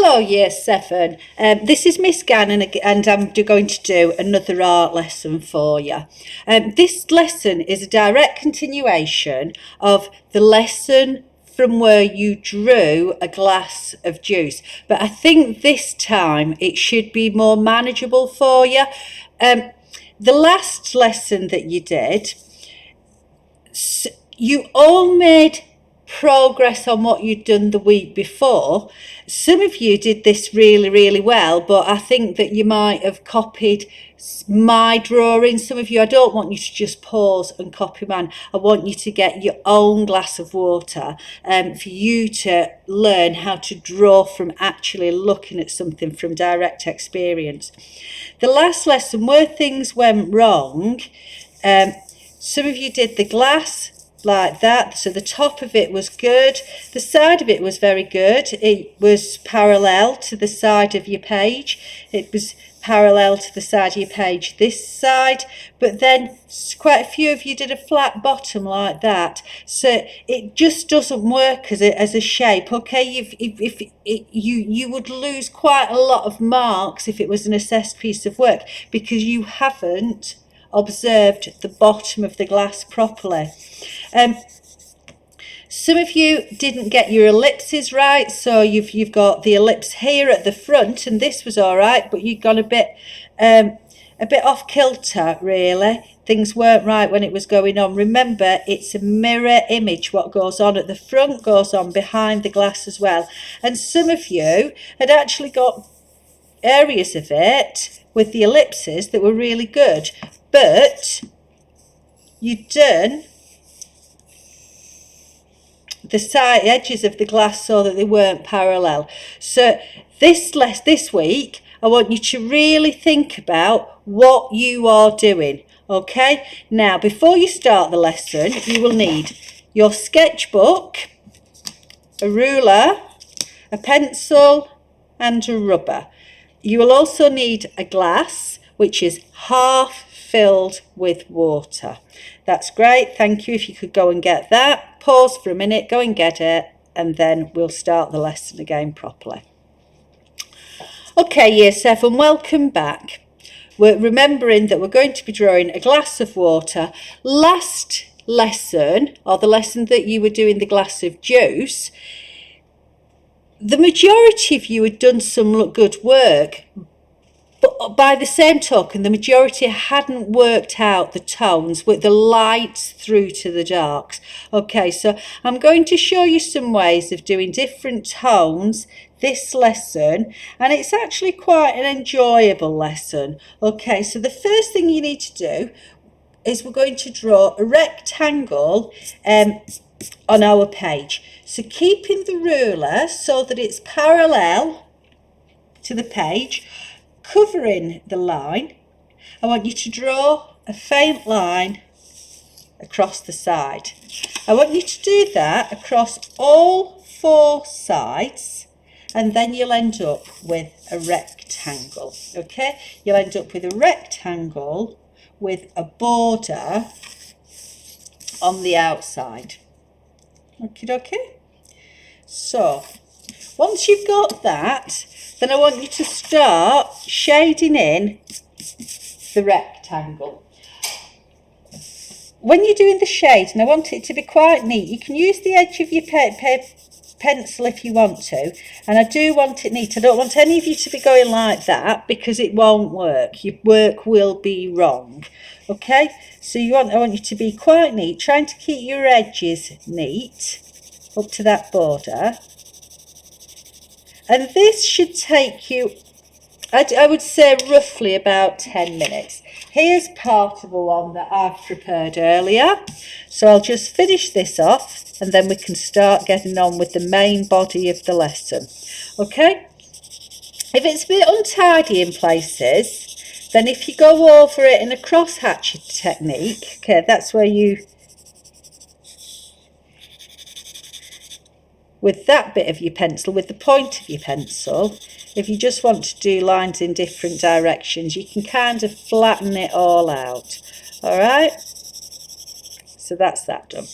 Hello, Year 7. This is Miss Gannon and I'm going to do another art lesson for you. This lesson is a direct continuation of the lesson from where you drew a glass of juice. But I think this time it should be more manageable for you. The last lesson that you did, you all made progress on what you'd done the week before. Some of you did this really well, but I think that you might have copied my drawing. Some of you, I don't want you to just pause and copy mine. I want you to get your own glass of water for you to learn how to draw from actually looking at something from direct experience. The last lesson, where things went wrong, some of you did the glass like that, so the top of it was good, the side of it was very good, it was parallel to the side of your page, it was parallel to the side of your page this side, but then quite a few of you did a flat bottom like that, so it just doesn't work as a shape. Okay, you would lose quite a lot of marks if it was an assessed piece of work because you haven't observed the bottom of the glass properly. Some of you didn't get your ellipses right, so you've got the ellipse here at the front, and this was all right, but you've gone a bit off kilter, really. Things weren't right when it was going on. Remember, it's a mirror image. What goes on at the front goes on behind the glass as well. And some of you had actually got areas of it with the ellipses that were really good, but you'd done the side edges of the glass so that they weren't parallel. So this week I want you to really think about what you are doing. Okay, now before you start the lesson, you will need your sketchbook, a ruler, a pencil and a rubber. You will also need a glass which is half filled with water. That's great, thank you. If you could go and get that, pause for a minute, go and get it, and then we'll start the lesson again properly. Okay, Year 7, welcome back. We're remembering that we're going to be drawing a glass of water. Last lesson, or the lesson that you were doing the glass of juice, the majority of you had done some good work, but by the same token, the majority hadn't worked out the tones with the lights through to the darks. Okay, so I'm going to show you some ways of doing different tones this lesson, and it's actually quite an enjoyable lesson. Okay, so the first thing you need to do is we're going to draw a rectangle on our page. So keeping the ruler so that it's parallel to the page, covering the line, I want you to draw a faint line across the side. I want you to do that across all four sides, and then you'll end up with a rectangle. Okay, you'll end up with a rectangle with a border on the outside. Okay. So once you've got that, then I want you to start shading in the rectangle. When you're doing the shading, I want it to be quite neat. You can use the edge of your pencil if you want to, and I do want it neat. I don't want any of you to be going like that because it won't work. Your work will be wrong. Okay, so I want you to be quite neat, trying to keep your edges neat up to that border. And this should take you, I would say, roughly about 10 minutes. Here's part of a one that I've prepared earlier. So I'll just finish this off and then we can start getting on with the main body of the lesson. Okay? If it's a bit untidy in places, then if you go over it in a cross-hatchet technique, okay, that's where you, with that bit of your pencil, with the point of your pencil, if you just want to do lines in different directions, you can kind of flatten it all out. All right, so that's that done.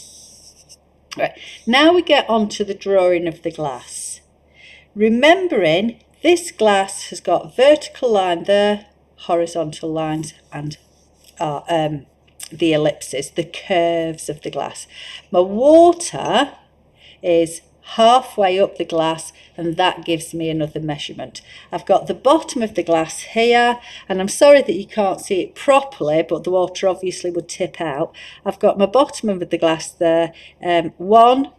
Right, now we get on to the drawing of the glass. remembering this glass has got vertical line there, horizontal lines, and the ellipses, the curves of the glass. My water is halfway up the glass, and that gives me another measurement. I've got the bottom of the glass here, and I'm sorry that you can't see it properly, but the water obviously would tip out. I've got my bottom of the glass there, 1,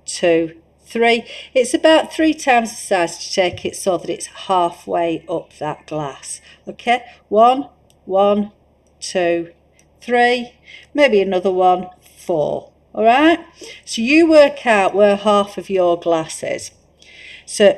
2, 3. It's about 3 times the size to take it so that it's halfway up that glass. Okay, 1, 2, 3, maybe another 1, 4. All right, so you work out where half of your glass is. So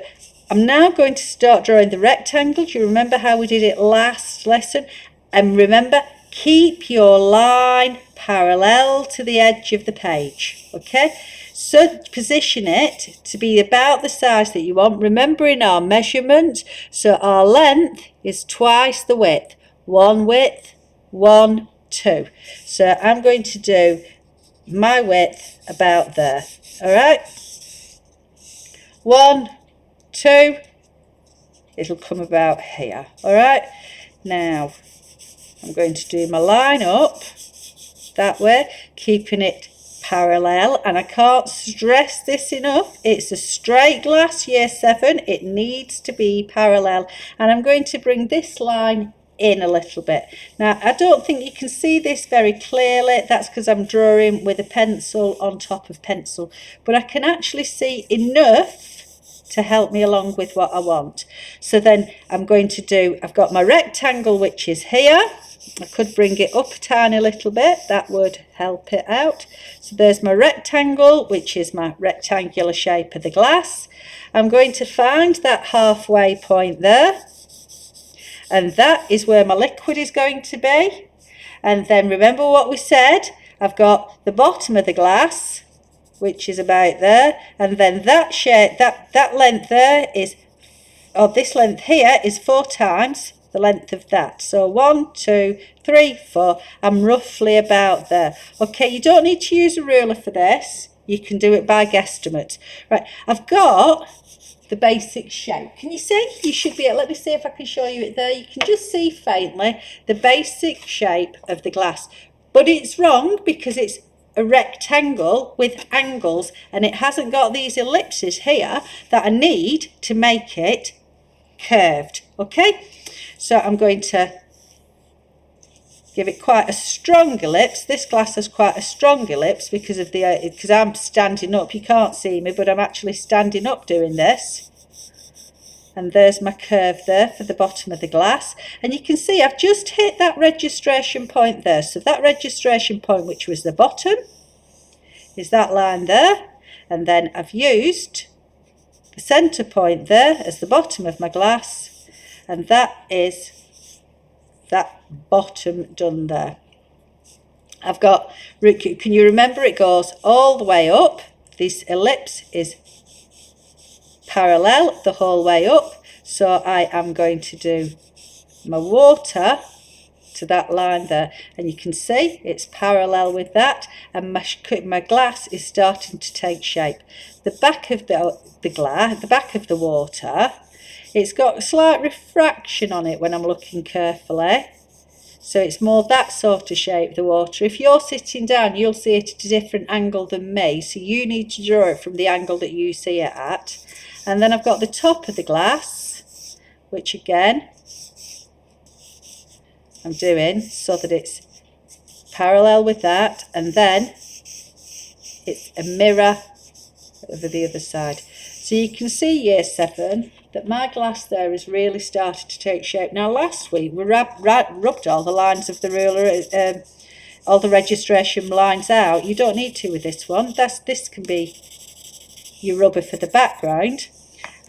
I'm now going to start drawing the rectangle. Do you remember how we did it last lesson? And remember, keep your line parallel to the edge of the page. Okay, so position it to be about the size that you want, remembering our measurement. So our length is twice the width. 1 width, 1, 2. So I'm going to do my width about there. All right, 1, 2, it'll come about here. All right, now I'm going to do my line up that way, keeping it parallel, and I can't stress this enough, it's a straight glass, year 7, it needs to be parallel, and I'm going to bring this line in a little bit. Now I don't think you can see this very clearly, that's because I'm drawing with a pencil on top of pencil, but I can actually see enough to help me along with what I want. So then I'm going to do, I've got my rectangle which is here, I could bring it up a tiny little bit, that would help it out. So there's my rectangle, which is my rectangular shape of the glass. I'm going to find that halfway point there, and that is where my liquid is going to be. And then remember what we said, I've got the bottom of the glass, which is about there, and then that shape, that length there is, or this length here is 4 times the length of that. So 1, 2, 3, 4, I'm roughly about there. Okay, you don't need to use a ruler for this, you can do it by guesstimate. Right, I've got the basic shape. Can you see? You should be, let me see if I can show you it there. You can just see faintly the basic shape of the glass, but it's wrong because it's a rectangle with angles and it hasn't got these ellipses here that I need to make it curved. Okay, so I'm going to give it quite a strong ellipse. This glass has quite a strong ellipse because of because I'm standing up. You can't see me, but I'm actually standing up doing this. And there's my curve there for the bottom of the glass. And you can see I've just hit that registration point there. So that registration point, which was the bottom, is that line there. And then I've used the centre point there as the bottom of my glass. And that is that bottom done there. I've got, can you remember, it goes all the way up. This ellipse is parallel the whole way up, so I am going to do my water to that line there, and you can see it's parallel with that, and my glass is starting to take shape. The back of the glass, the back of the water, it's got a slight refraction on it when I'm looking carefully, so it's more that sort of shape, the water. If you're sitting down, you'll see it at a different angle than me, so you need to draw it from the angle that you see it at. And then I've got the top of the glass, which again I'm doing so that it's parallel with that, and then it's a mirror over the other side. So you can see, year 7, that my glass there has really started to take shape. Now last week we rubbed all the lines of the ruler, all the registration lines out. You don't need to with this one. This can be your rubber for the background.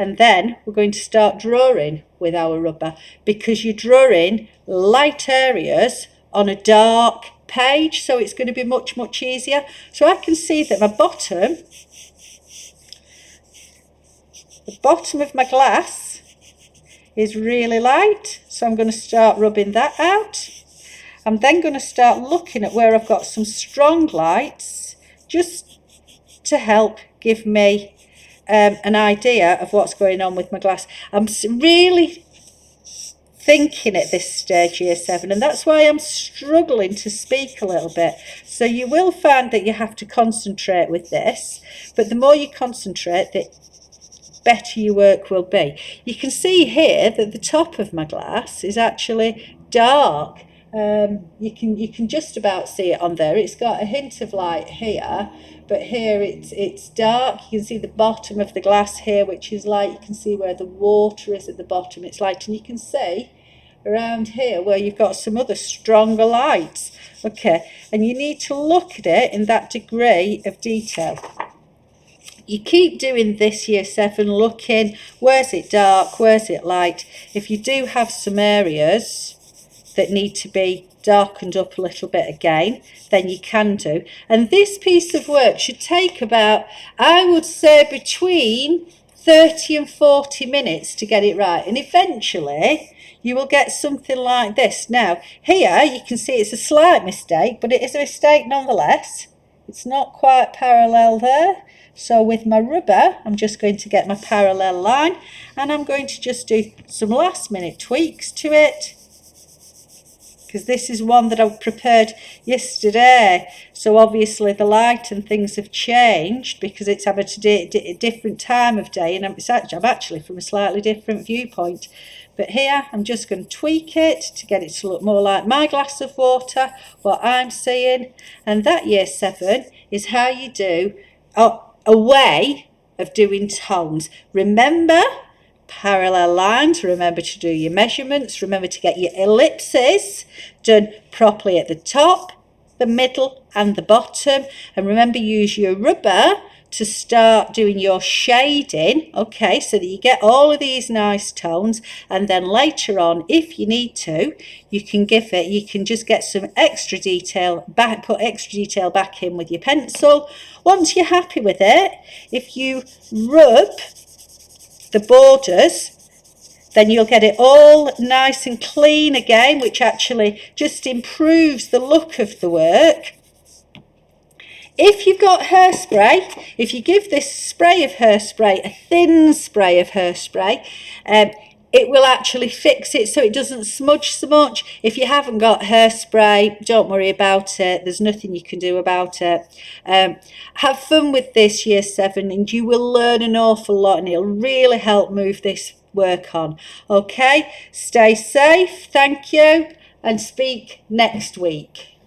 And then we're going to start drawing with our rubber, because you're drawing light areas on a dark page, so it's going to be much easier. So I can see that the bottom of my glass is really light, so I'm going to start rubbing that out. I'm then going to start looking at where I've got some strong lights, just to help give me an idea of what's going on with my glass. I'm really thinking at this stage, year 7, and that's why I'm struggling to speak a little bit. So you will find that you have to concentrate with this, but the more you concentrate, the better your work will be. You can see here that the top of my glass is actually dark. You can just about see it on there. It's got a hint of light here, but here it's dark. You can see the bottom of the glass here, which is light. You can see where the water is at the bottom, it's light, and you can see around here where you've got some other stronger lights. Okay, and you need to look at it in that degree of detail. You keep doing this, year 7, looking, where's it dark, where's it light. If you do have some areas that need to be darkened up a little bit again, then you can do. And this piece of work should take about, I would say, between 30 and 40 minutes to get it right. And eventually you will get something like this. Now, here you can see it's a slight mistake, but it is a mistake nonetheless. It's not quite parallel there. So with my rubber, I'm just going to get my parallel line, and I'm going to just do some last minute tweaks to it, because this is one that I prepared yesterday. So obviously the light and things have changed because it's having a different time of day, and I'm actually from a slightly different viewpoint. But here I'm just going to tweak it to get it to look more like my glass of water, what I'm seeing. And that, year 7, is how you do a way of doing tones. Remember parallel lines, remember to do your measurements, remember to get your ellipses done properly at the top, the middle and the bottom, and remember use your rubber to start doing your shading, okay, so that you get all of these nice tones, and then later on, if you need to, you can just get some extra detail back, put extra detail back in with your pencil. Once you're happy with it, if you rub the borders, then you'll get it all nice and clean again, which actually just improves the look of the work. If you've got hairspray, if you give this spray of hairspray, a thin spray of hairspray, it will actually fix it so it doesn't smudge so much. If you haven't got hairspray, don't worry about it. There's nothing you can do about it. Have fun with this, year 7, and you will learn an awful lot, and it'll really help move this work on. Okay, stay safe, thank you, and speak next week.